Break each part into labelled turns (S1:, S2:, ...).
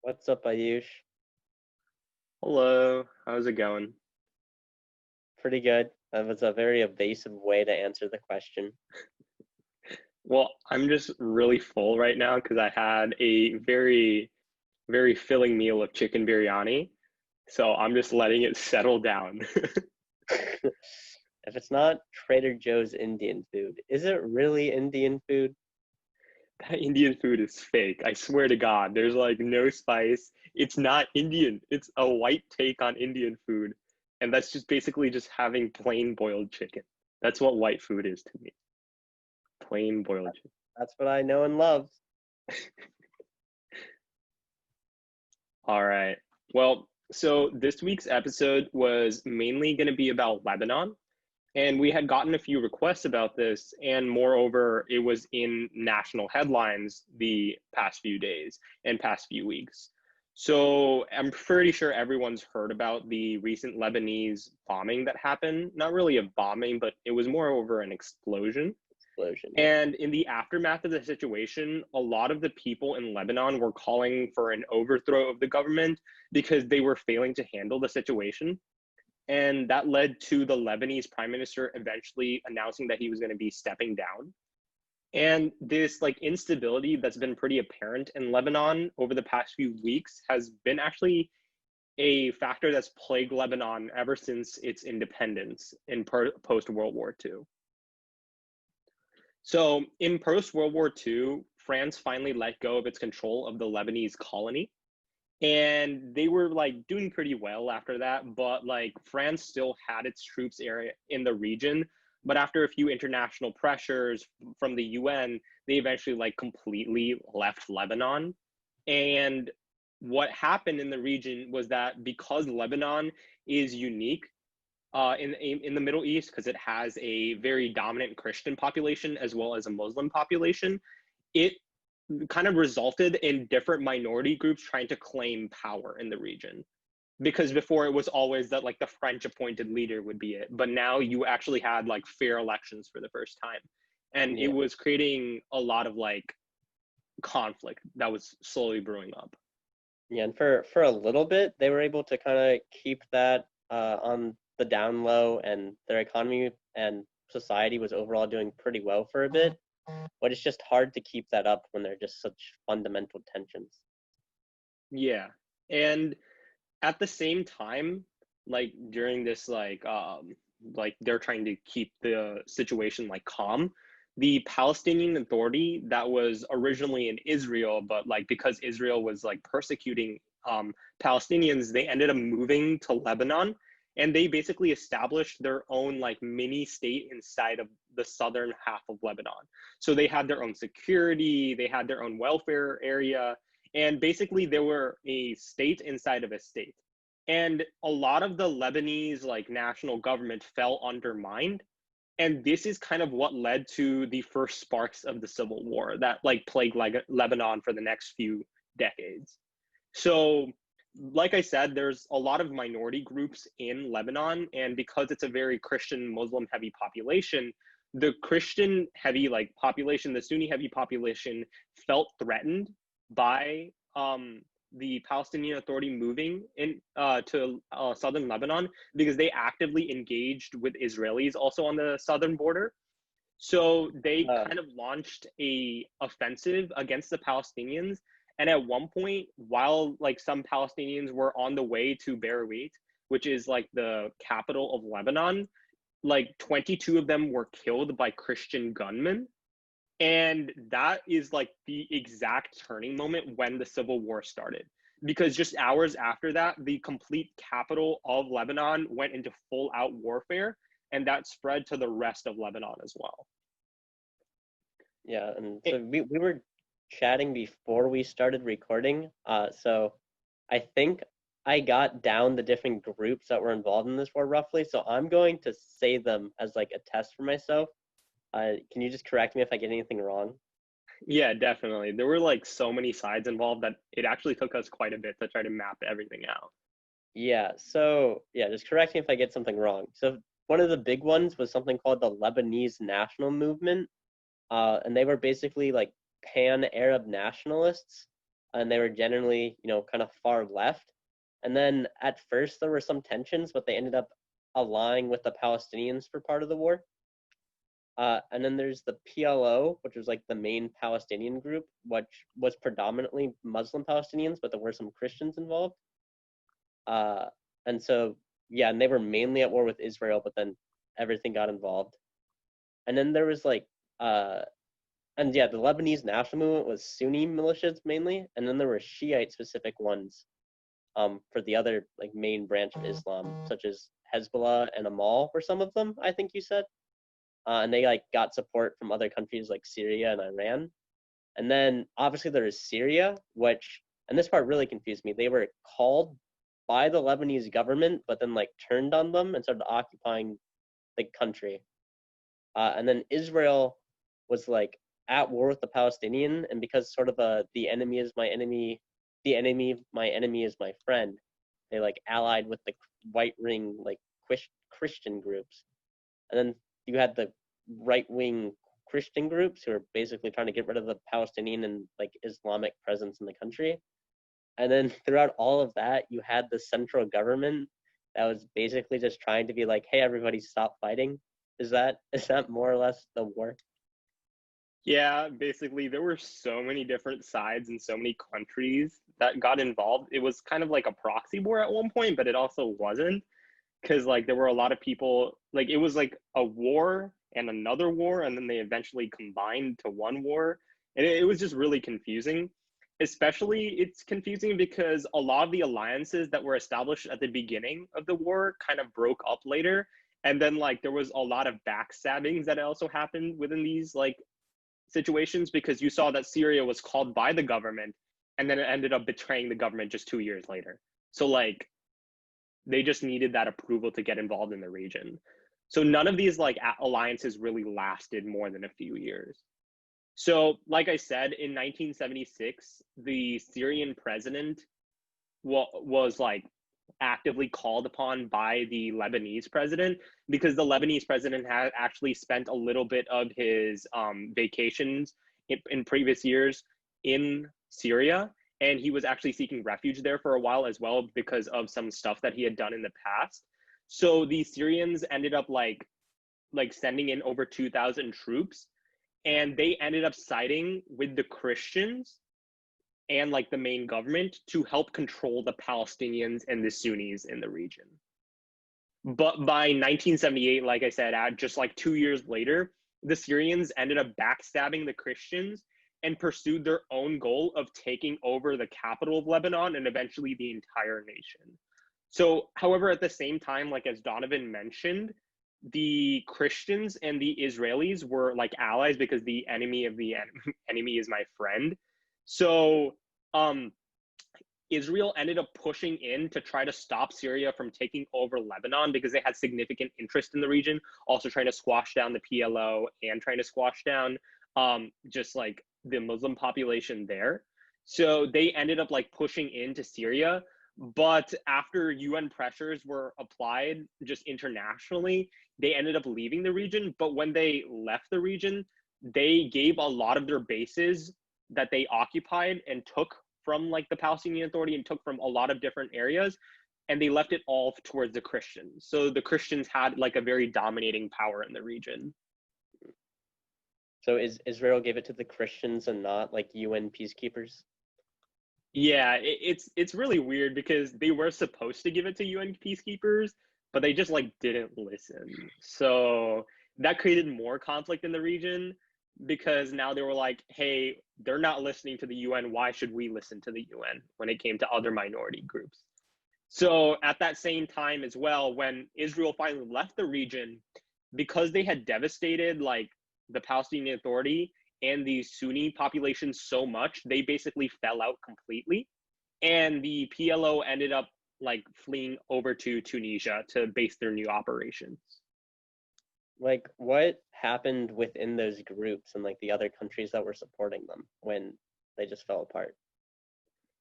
S1: What's up, Ayush?
S2: Hello, how's it going?
S1: Pretty good. That was a very evasive way to answer the question.
S2: Well, I'm just really full right now because I had a very filling meal of chicken biryani. So I'm just letting it settle down.
S1: If it's not Trader Joe's Indian food, is it really Indian food?
S2: That Indian food is fake. I swear to God, there's like no spice. It's not Indian. It's a white take on Indian food. And that's just basically just having plain boiled chicken. That's what white food is to me. Plain boiled chicken.
S1: That's what I know and love.
S2: All right. Well, so this week's episode was mainly going to be about Lebanon. And we had gotten a few requests about this. And moreover, it was in national headlines the past few days and past few weeks. So I'm pretty sure everyone's heard about the recent Lebanese bombing that happened. Not really a bombing, but it was more over an explosion.
S1: Explosion, yeah.
S2: And in the aftermath of the situation, a lot of the people in Lebanon were calling for an overthrow of the government because they were failing to handle the situation. And that led to the Lebanese prime minister eventually announcing that he was going to be stepping down. And this like instability that's been pretty apparent in Lebanon over the past few weeks has been actually a factor that's plagued Lebanon ever since its independence in post World War II. So in post World War II, France finally let go of its control of the Lebanese colony. And they were like doing pretty well after that, but like France still had its troops area in the region. But after a few international pressures from the UN, they eventually like completely left Lebanon. And what happened in the region was that because Lebanon is unique, in the Middle East because it has a very dominant Christian population as well as a Muslim population. It kind of resulted in different minority groups trying to claim power in the region. Because before it was always that like the French appointed leader would be it, but now you actually had like fair elections for the first time, and it
S1: Yeah.
S2: was creating a lot of like conflict that was slowly brewing up.
S1: Yeah, and for a little bit, they were able to kind of keep that on the down low, and their economy and society was overall doing pretty well for a bit. But it's just hard to keep that up when they're just such fundamental tensions.
S2: Yeah, and at the same time, like during this like they're trying to keep the situation like calm, the Palestinian Authority that was originally in Israel, but like because Israel was like persecuting Palestinians, they ended up moving to Lebanon, and they basically established their own like mini state inside of the southern half of Lebanon. So they had their own security, they had their own welfare area, and basically they were a state inside of a state. And a lot of the Lebanese like national government fell undermined, and this is kind of what led to the first sparks of the civil war that like plagued Lebanon for the next few decades. So like I said, there's a lot of minority groups in Lebanon, and because it's a very Christian Muslim heavy population, the Christian heavy like population, the Sunni heavy population felt threatened by the Palestinian Authority moving in to southern Lebanon because they actively engaged with Israelis also on the southern border. So they
S1: Uh,
S2: kind of launched a offensive against the Palestinians. And at one point, while like some Palestinians were on the way to Beirut, which is like the capital of Lebanon, like 22 of them were killed by Christian gunmen. And that is like the exact turning moment when the civil war started. Because just hours after that, the complete capital of Lebanon went into full out warfare, and that spread to the rest of Lebanon as well.
S1: yeah, and
S2: It,
S1: so we were chatting before we started recording. So I think I got down the different groups that were involved in this war roughly. So I'm going to say them as like a test for myself. Can you just correct me if I get anything wrong?
S2: yeah, definitely. There were like so many sides involved that it actually took us quite a bit to try to map everything out.
S1: Yeah, so yeah, just correct me if I get something wrong. So one of the big ones was something called the Lebanese National Movement, and they were basically like pan-Arab nationalists. and they were generally, kind of far left. And then at first there were some tensions, but they ended up allying with the Palestinians for part of the war. And then there's the PLO, which was like the main Palestinian group, which was predominantly Muslim Palestinians, but there were some Christians involved. And so, yeah, and they were mainly at war with Israel, but then everything got involved. And then there was the Lebanese national movement was Sunni militias mainly, and then there were Shiite specific ones for the other like main branch of Islam, such as Hezbollah and Amal were some of them, I think you said. And they like got support from other countries like Syria and Iran. And then obviously there is Syria, which, and this part really confused me. They were called by the Lebanese government, but then like turned on them and started occupying the country. And then Israel was like at war with the Palestinian, and because sort of the enemy is my enemy, my enemy is my friend, they like allied with the white ring like Christian groups. And then you had the right wing Christian groups who are basically trying to get rid of the Palestinian and like Islamic presence in the country. And then throughout all of that, you had the central government that was basically just trying to be like, hey, everybody stop fighting. Is that more or less the war?
S2: Yeah, basically there were so many different sides and so many countries that got involved. It was kind of like a proxy war at one point, but it also wasn't, because like there were a lot of people, like it was like a war and another war, and then they eventually combined to one war. And it was just really confusing. Especially it's confusing because a lot of the alliances that were established at the beginning of the war kind of broke up later. And then like there was a lot of backstabbings that also happened within these like situations, because you saw that Syria was called by the government and then it ended up betraying the government just 2 years later. So like they just needed that approval to get involved in the region. So none of these like alliances really lasted more than a few years. So like I said, in 1976, the Syrian president was like actively called upon by the Lebanese president, because the Lebanese president had actually spent a little bit of his vacations in previous years in Syria, and he was actually seeking refuge there for a while as well because of some stuff that he had done in the past. So the Syrians ended up like sending in over 2,000 troops, and they ended up siding with the Christians and like the main government to help control the Palestinians and the Sunnis in the region. But by 1978, like I said, just like 2 years later, the Syrians ended up backstabbing the Christians and pursued their own goal of taking over the capital of Lebanon and eventually the entire nation. So, however, at the same time, like as Donovan mentioned, the Christians and the Israelis were like allies, because the enemy of the enemy is my friend. So Israel ended up pushing in to try to stop Syria from taking over Lebanon, because they had significant interest in the region, also trying to squash down the PLO and trying to squash down just like the Muslim population there. So they ended up like pushing into Syria. But after UN pressures were applied just internationally, they ended up leaving the region. But when they left the region, they gave a lot of their bases that they occupied and took from like the Palestinian Authority and took from a lot of different areas, and they left it all towards the Christians. So the Christians had like a very dominating power in the region.
S1: So Israel gave it to the Christians and not like UN peacekeepers?
S2: Yeah, it's really weird because they were supposed to give it to UN peacekeepers, but they just like didn't listen. So that created more conflict in the region, because now they were like, hey, they're not listening to the UN. Why should we listen to the UN when it came to other minority groups? So at that same time as well, when Israel finally left the region, because they had devastated like the Palestinian Authority and the Sunni population so much, they basically fell out completely. And the PLO ended up like fleeing over to Tunisia to base their new operations.
S1: Like, what happened within those groups and like the other countries that were supporting them when they just fell apart?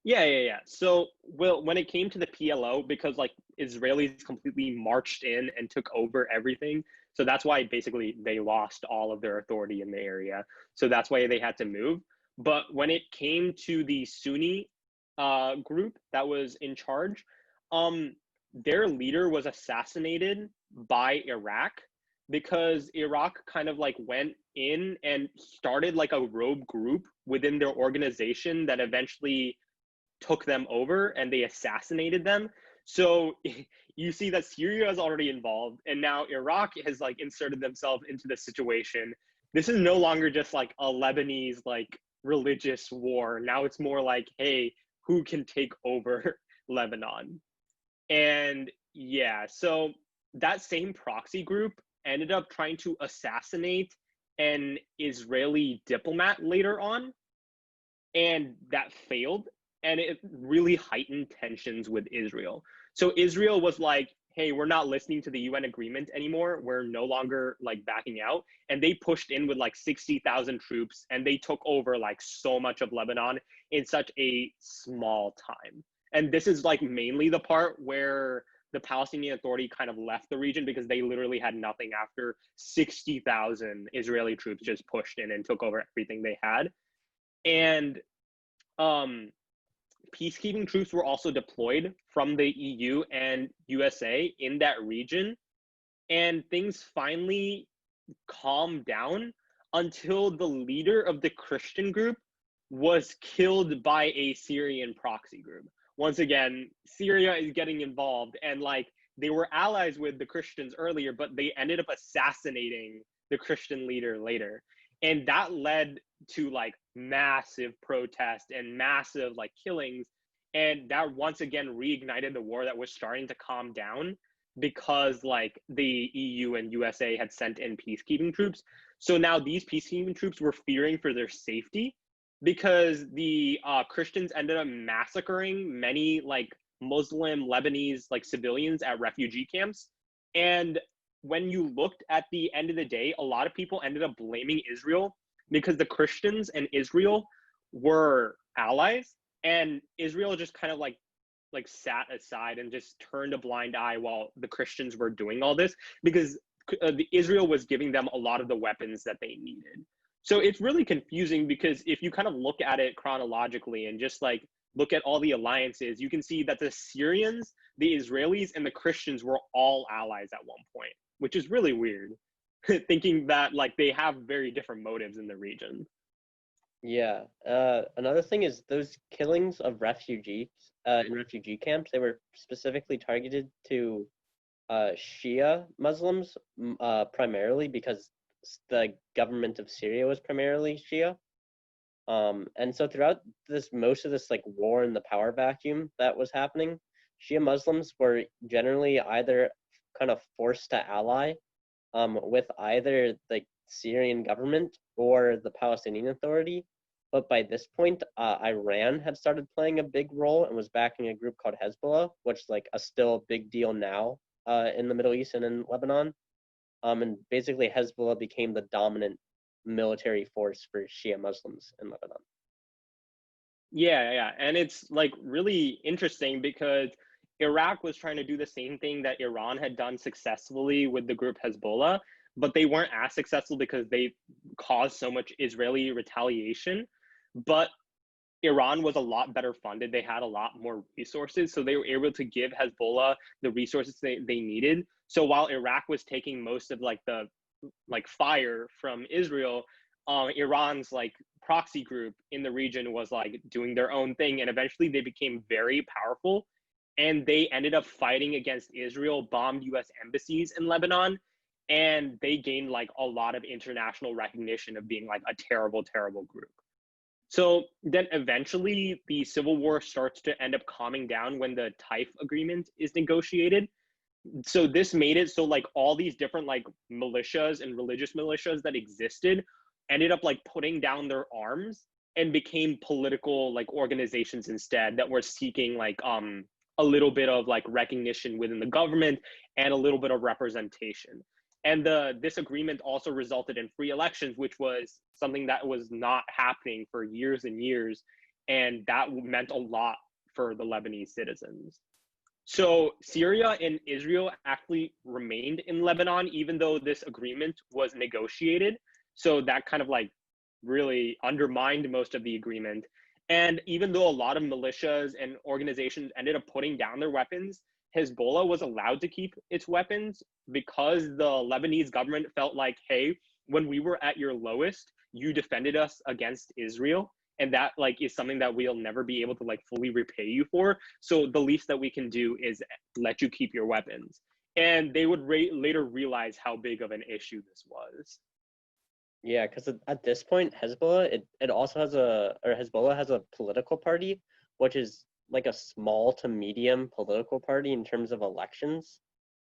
S2: Yeah. So, well, when it came to the PLO, because like Israelis completely marched in and took over everything, so that's why basically they lost all of their authority in the area. So that's why they had to move. But when it came to the Sunni group that was in charge, their leader was assassinated by Iraq because Iraq kind of like went in and started like a rogue group within their organization that eventually took them over and they assassinated them. So you see that Syria is already involved, and now Iraq has like inserted themselves into the situation. This is no longer just like a Lebanese like religious war. Now it's more like, hey, who can take over Lebanon? And yeah, so that same proxy group ended up trying to assassinate an Israeli diplomat later on, and that failed, and it really heightened tensions with Israel. So Israel was like, hey, we're not listening to the UN agreement anymore, we're no longer like backing out, and they pushed in with like 60,000 troops, and they took over like so much of Lebanon in such a small time. And this is like mainly the part where the Palestinian Authority kind of left the region, because they literally had nothing after 60,000 Israeli troops just pushed in and took over everything they had. And um, peacekeeping troops were also deployed from the EU and USA in that region. And things finally calmed down until the leader of the Christian group was killed by a Syrian proxy group. Once again, Syria is getting involved, and like they were allies with the Christians earlier, but they ended up assassinating the Christian leader later. And that led to like massive protest and massive like killings. And that once again reignited the war that was starting to calm down, because like the EU and USA had sent in peacekeeping troops. So now these peacekeeping troops were fearing for their safety, because the Christians ended up massacring many like Muslim Lebanese like civilians at refugee camps. And when you looked at the end of the day, a lot of people ended up blaming Israel, because the Christians and Israel were allies, and Israel just kind of like sat aside and just turned a blind eye while the Christians were doing all this, because Israel was giving them a lot of the weapons that they needed. So it's really confusing, because if you kind of look at it chronologically and just like look at all the alliances, you can see that the Syrians, the Israelis, and the Christians were all allies at one point, which is really weird, thinking that like they have very different motives in the region.
S1: Yeah. Another thing is those killings of refugees in refugee camps. They were specifically targeted to Shia Muslims, primarily because the government of Syria was primarily Shia. And so throughout most of this like war in the power vacuum that was happening, Shia Muslims were generally either kind of forced to ally with either the Syrian government or the Palestinian Authority. But by this point, Iran had started playing a big role and was backing a group called Hezbollah, which is like a still big deal now in the Middle East and in Lebanon. And basically, Hezbollah became the dominant military force for Shia Muslims in Lebanon.
S2: Yeah, and it's like really interesting, because Iraq was trying to do the same thing that Iran had done successfully with the group Hezbollah, but they weren't as successful because they caused so much Israeli retaliation. But Iran was a lot better funded. They had a lot more resources, so they were able to give Hezbollah the resources they needed. So while Iraq was taking most of like the like fire from Israel, Iran's like proxy group in the region was like doing their own thing, and eventually they became very powerful, and they ended up fighting against Israel, bombed U.S. embassies in Lebanon, and they gained like a lot of international recognition of being like a terrible, terrible group. So then eventually the civil war starts to end up calming down when the Taif agreement is negotiated. So this made it so like all these different like militias and religious militias that existed ended up like putting down their arms and became political like organizations instead, that were seeking like a little bit of like recognition within the government and a little bit of representation. And this agreement also resulted in free elections, which was something that was not happening for years and years, and that meant a lot for the Lebanese citizens. So Syria and Israel actually remained in Lebanon, even though this agreement was negotiated. So that kind of like really undermined most of the agreement. And even though a lot of militias and organizations ended up putting down their weapons, Hezbollah was allowed to keep its weapons because the Lebanese government felt like, hey, when we were at your lowest, you defended us against Israel. And that like is something that we'll never be able to like fully repay you for. So the least that we can do is let you keep your weapons. And they would later realize how big of an issue this was.
S1: Yeah, because at this point, it also has Hezbollah has a political party, which is like a small to medium political party in terms of elections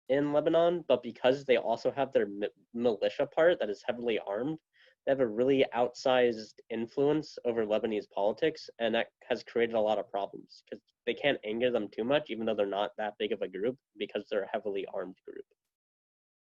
S1: in Lebanon. But because they also have their militia part that is heavily armed, they have a really outsized influence over Lebanese politics, and that has created a lot of problems because they can't anger them too much, even though they're not that big of a group, because they're a heavily armed group.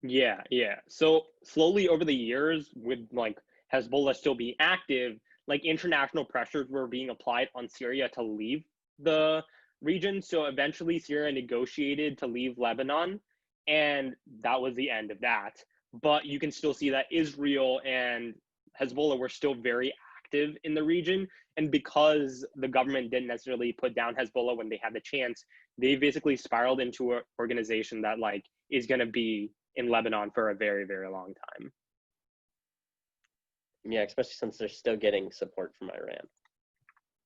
S2: Yeah, yeah. So slowly over the years, with like Hezbollah still being active, like international pressures were being applied on Syria to leave the region. So eventually, Syria negotiated to leave Lebanon, and that was the end of that. But you can still see that Israel and Hezbollah were still very active in the region. And because the government didn't necessarily put down Hezbollah when they had the chance, they basically spiraled into an organization that like is going to be in Lebanon for a very, very long time.
S1: Yeah, especially since they're still getting support from Iran.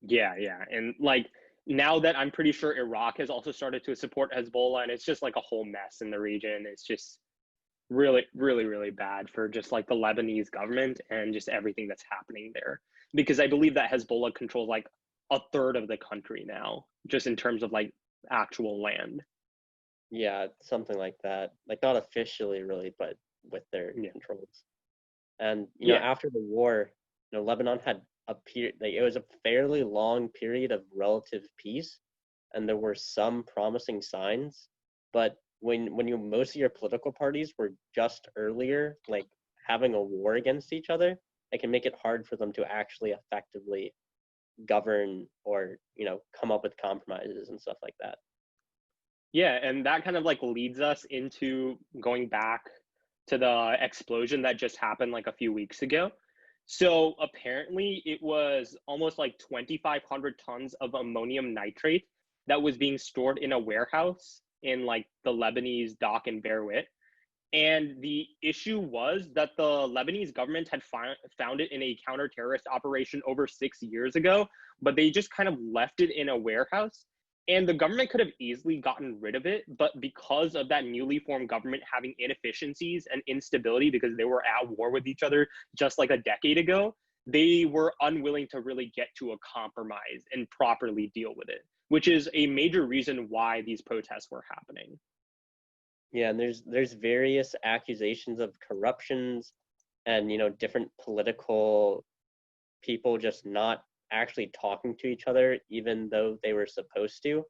S2: Yeah, yeah. And like now that I'm pretty sure Iraq has also started to support Hezbollah, and it's just like a whole mess in the region. It's just really, really, really bad for just like the Lebanese government and just everything that's happening there. Because I believe that Hezbollah controls like a third of the country now, just in terms of like actual land.
S1: Yeah, something like that. Like not officially, really, but with their
S2: Yeah.
S1: controls. And
S2: Yeah.
S1: after the war, Lebanon had a period. Like it was a fairly long period of relative peace, and there were some promising signs. But when you most of your political parties were just earlier, like having a war against each other, it can make it hard for them to actually effectively govern or come up with compromises and stuff like that.
S2: Yeah, and that kind of like leads us into going back to the explosion that just happened like a few weeks ago. So apparently it was almost like 2,500 tons of ammonium nitrate that was being stored in a warehouse in like the Lebanese dock in Beirut. And the issue was that the Lebanese government had found it in a counter-terrorist operation over 6 years ago, but they just kind of left it in a warehouse. And the government could have easily gotten rid of it, but because of that newly formed government having inefficiencies and instability because they were at war with each other just like a decade ago, they were unwilling to really get to a compromise and properly deal with it, which is a major reason why these protests were happening.
S1: Yeah, and there's various accusations of corruptions and different political people just not actually talking to each other even though they were supposed to.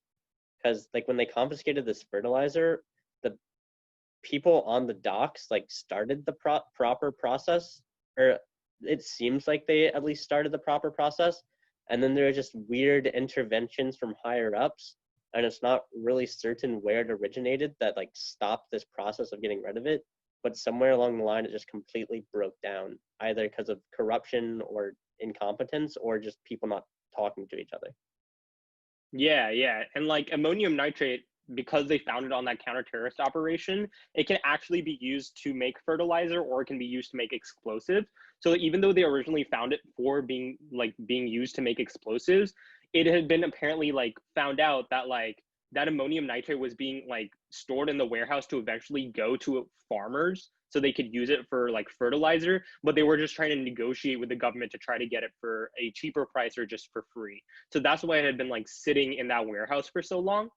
S1: Because like when they confiscated this fertilizer, the people on the docks like started the proper process, or it seems like they at least started the proper process, and then there are just weird interventions from higher ups, and it's not really certain where it originated that like stopped this process of getting rid of it, but somewhere along the line it just completely broke down, either because of corruption or incompetence or just people not talking to each other.
S2: Yeah, yeah. And like ammonium nitrate, because they found it on that counter-terrorist operation, it can actually be used to make fertilizer or it can be used to make explosives. So even though they originally found it for being used to make explosives, it had been apparently like found out that like that ammonium nitrate was being like stored in the warehouse to eventually go to farmers so they could use it for like fertilizer, but they were just trying to negotiate with the government to try to get it for a cheaper price or just for free. So that's why it had been like sitting in that warehouse for so long.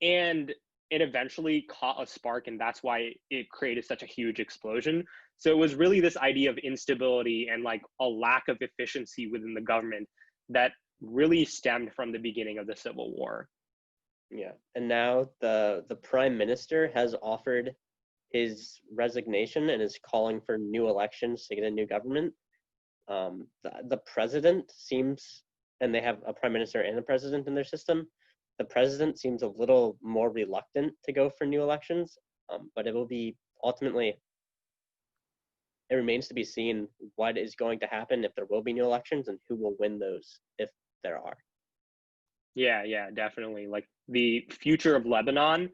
S2: And it eventually caught a spark, and that's why it created such a huge explosion. So it was really this idea of instability and like a lack of efficiency within the government that really stemmed from the beginning of the Civil War.
S1: Yeah, and now the prime minister has offered his resignation and is calling for new elections to get a new government. The president seems, and they have a prime minister and a president in their system. The president seems a little more reluctant to go for new elections, but it will be ultimately, it remains to be seen what is going to happen if there will be new elections and who will win those if there are.
S2: Yeah, yeah, definitely. Like the future of Lebanon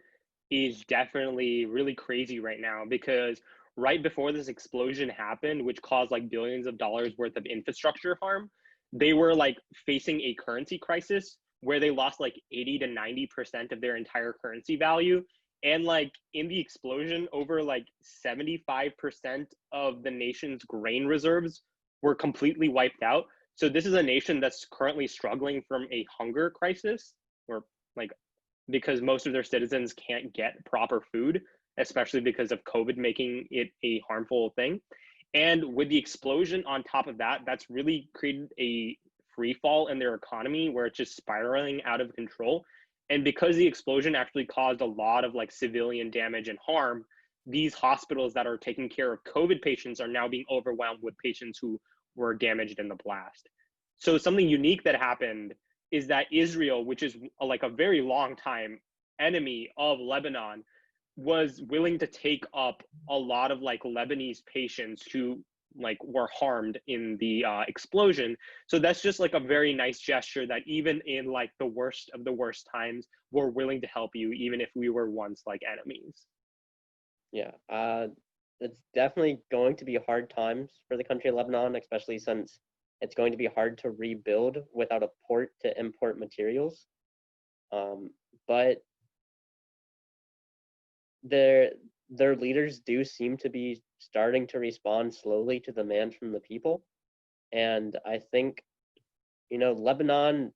S2: is definitely really crazy right now because right before this explosion happened, which caused like billions of dollars worth of infrastructure harm, they were like facing a currency crisis where they lost like 80 to 90% of their entire currency value. And like in the explosion, over like 75% of the nation's grain reserves were completely wiped out. So this is a nation that's currently struggling from a hunger crisis, or like because most of their citizens can't get proper food, especially because of COVID making it a harmful thing. And with the explosion on top of that, that's really created a free fall in their economy where it's just spiraling out of control. And because the explosion actually caused a lot of like civilian damage and harm, these hospitals that are taking care of COVID patients are now being overwhelmed with patients who were damaged in the blast. So something unique that happened is that Israel, which is like a very long time enemy of Lebanon, was willing to take up a lot of like Lebanese patients who like were harmed in the explosion. So that's just like a very nice gesture that even in like the worst of the worst times, we're willing to help you, even if we were once like enemies.
S1: Yeah, it's definitely going to be hard times for the country of Lebanon, especially since it's going to be hard to rebuild without a port to import materials. But their their leaders do seem to be starting to respond slowly to demand from the people, and I think Lebanon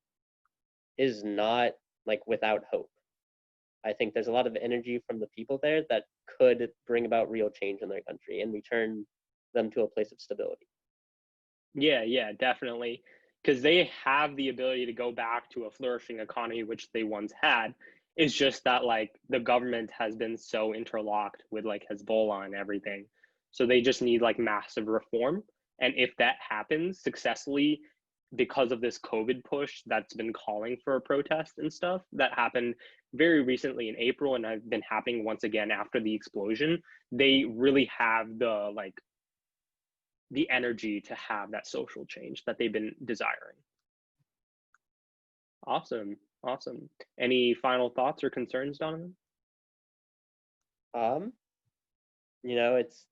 S1: is not like without hope. I think there's a lot of energy from the people there that could bring about real change in their country and return them to a place of stability.
S2: Yeah, yeah, definitely. Because they have the ability to go back to a flourishing economy, which they once had. It's just that like the government has been so interlocked with like Hezbollah and everything. So they just need like massive reform. And if that happens successfully because of this COVID push that's been calling for a protest and stuff that happened very recently in April and have been happening once again after the explosion, they really have the energy to have that social change that they've been desiring. Awesome. Awesome. Any final thoughts or concerns, Donovan?
S1: Um, it's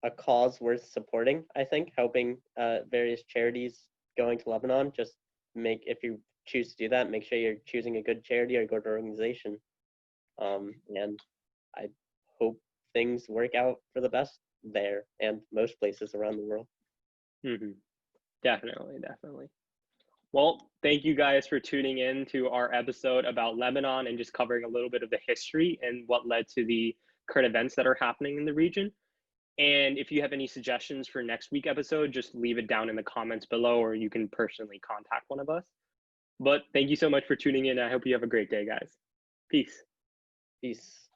S1: a cause worth supporting. I think helping various charities going to Lebanon. Just make if you choose to do that, make sure you're choosing a good charity or a good organization. And I hope things work out for the best there and most places around the world.
S2: Mm-hmm. Definitely, definitely. Well, thank you guys for tuning in to our episode about Lebanon and just covering a little bit of the history and what led to the current events that are happening in the region. And if you have any suggestions for next week episode, just leave it down in the comments below, or you can personally contact one of us. But thank you so much for tuning in. I hope you have a great day, guys. Peace.
S1: Peace.